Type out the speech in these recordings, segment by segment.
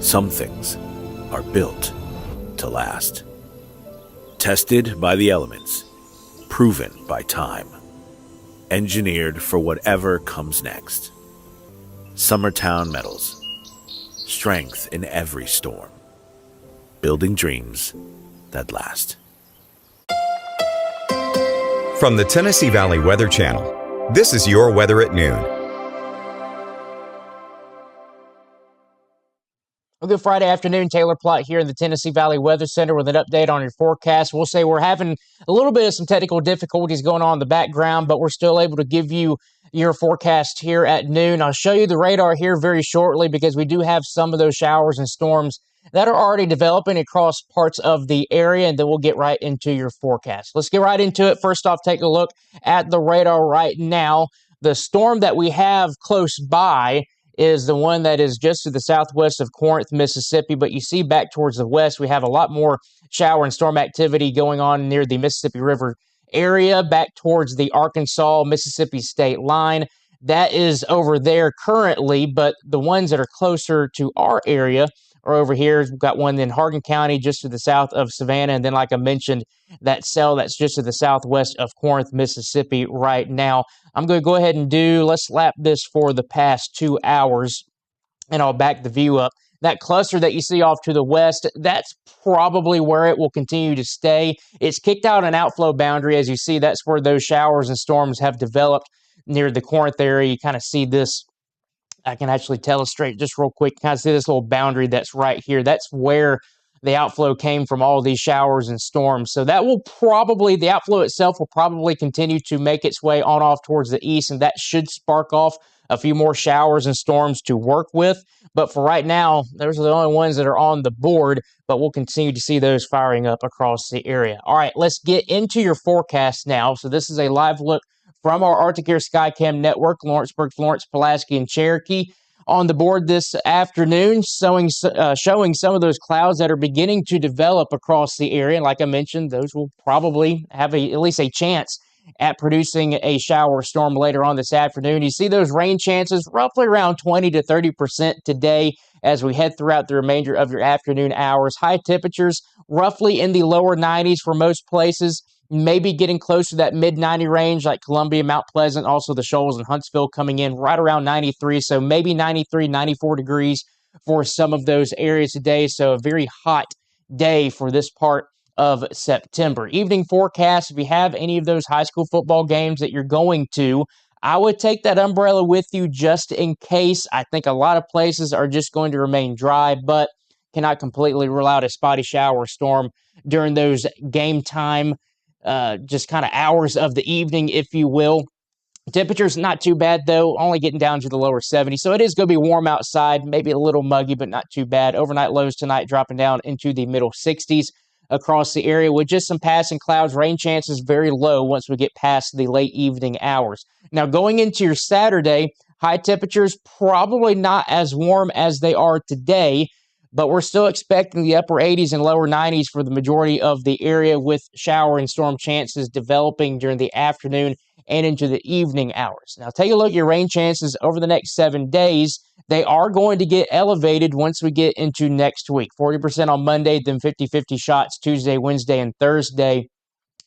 Some things are built to last. Tested by the elements, proven by time, engineered for whatever comes next. Summertown Metals. Strength in every storm. Building dreams that last. From the Tennessee Valley Weather Channel, this is your weather at noon. A good Friday afternoon, Taylor Plott here in the Tennessee Valley Weather Center with an update on your forecast. We'll say we're having a little bit of some technical difficulties going on in the background, but we're still able to give you your forecast here at noon. I'll show you the radar here very shortly because we do have some of those showers and storms that are already developing across parts of the area, and then we'll get right into your forecast. Let's get right into it. First off, take a look at the radar right now. The storm that we have close by is the one that is just to the southwest of Corinth, Mississippi. But you see back towards the west, we have a lot more shower and storm activity going on near the Mississippi River area, back towards the Arkansas, Mississippi state line. That is over there currently, but the ones that are closer to our area are over here. We've got one in Hardin County, just to the south of Savannah. And then, like I mentioned, that cell that's just to the southwest of Corinth, Mississippi right now. I'm going to go ahead and let's lap this for the past 2 hours, and I'll back the view up. That cluster that you see off to the west, that's probably where it will continue to stay. It's kicked out an outflow boundary. As you see, that's where those showers and storms have developed near the Corinth area. You kind of see this. I can actually illustrate just real quick. Kind of see this little boundary that's right here. That's where the outflow came from, all these showers and storms. So that will probably, the outflow itself will probably continue to make its way on off towards the east, and that should spark off a few more showers and storms to work with. But for right now, those are the only ones that are on the board, but we'll continue to see those firing up across the area. All right, let's get into your forecast now. So this is a live look from our Arctic Air Skycam network, Lawrenceburg, Florence, Pulaski, and Cherokee. On the board this afternoon, showing some of those clouds that are beginning to develop across the area. And like I mentioned, those will probably have at least a chance at producing a shower or storm later on this afternoon. You see those rain chances roughly around 20 to 30% today as we head throughout the remainder of your afternoon hours. High temperatures roughly in the lower 90s for most places. Maybe getting close to that mid-90 range like Columbia, Mount Pleasant, also the Shoals and Huntsville coming in right around 93. So maybe 93, 94 degrees for some of those areas today. So a very hot day for this part of September. Evening forecast, if you have any of those high school football games that you're going to, I would take that umbrella with you just in case. I think a lot of places are just going to remain dry, but cannot completely rule out a spotty shower or storm during those game time just kind of hours of the evening, if you will. Temperatures not too bad, though, only getting down to the lower 70s. So it is going to be warm outside, maybe a little muggy, but not too bad. Overnight lows tonight dropping down into the middle 60s across the area with just some passing clouds. Rain chances very low once we get past the late evening hours. Now, going into your Saturday, high temperatures probably not as warm as they are today, but we're still expecting the upper 80s and lower 90s for the majority of the area with shower and storm chances developing during the afternoon and into the evening hours. Now, take a look at your rain chances over the next 7 days. They are going to get elevated once we get into next week. 40% on Monday, then 50-50 shots Tuesday, Wednesday, and Thursday.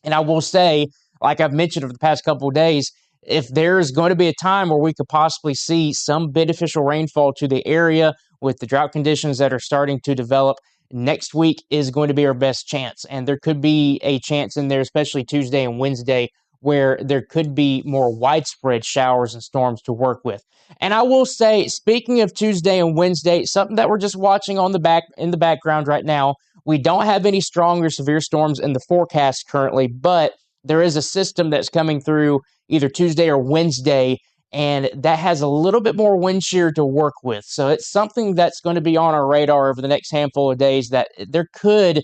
And I will say, like I've mentioned over the past couple of days, if there's going to be a time where we could possibly see some beneficial rainfall to the area with the drought conditions that are starting to develop, next week is going to be our best chance. And there could be a chance in there, especially Tuesday and Wednesday, where there could be more widespread showers and storms to work with. And I will say, speaking of Tuesday and Wednesday, something that we're just watching in the background right now, we don't have any strong or severe storms in the forecast currently, but there is a system that's coming through either Tuesday or Wednesday, and that has a little bit more wind shear to work with. So it's something that's going to be on our radar over the next handful of days, that there could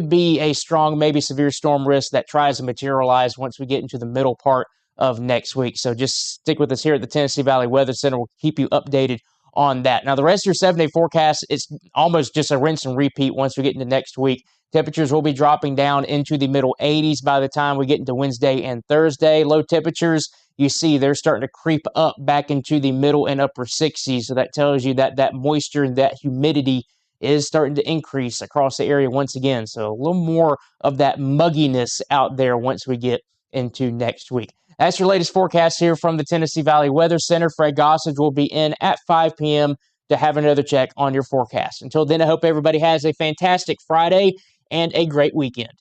be a strong, maybe severe storm risk that tries to materialize once we get into the middle part of next week. So just stick with us here at the Tennessee Valley Weather Center. We'll keep you updated on that. Now, the rest of your 7-day forecast, it's almost just a rinse and repeat once we get into next week. Temperatures will be dropping down into the middle 80s by the time we get into Wednesday and Thursday. Low temperatures, you see they're starting to creep up back into the middle and upper 60s. So that tells you that that moisture and that humidity is starting to increase across the area once again. So a little more of that mugginess out there once we get into next week. That's your latest forecast here from the Tennessee Valley Weather Center. Fred Gossage will be in at 5 p.m. to have another check on your forecast. Until then, I hope everybody has a fantastic Friday and a great weekend.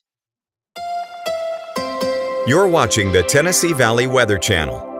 You're watching the Tennessee Valley Weather Channel.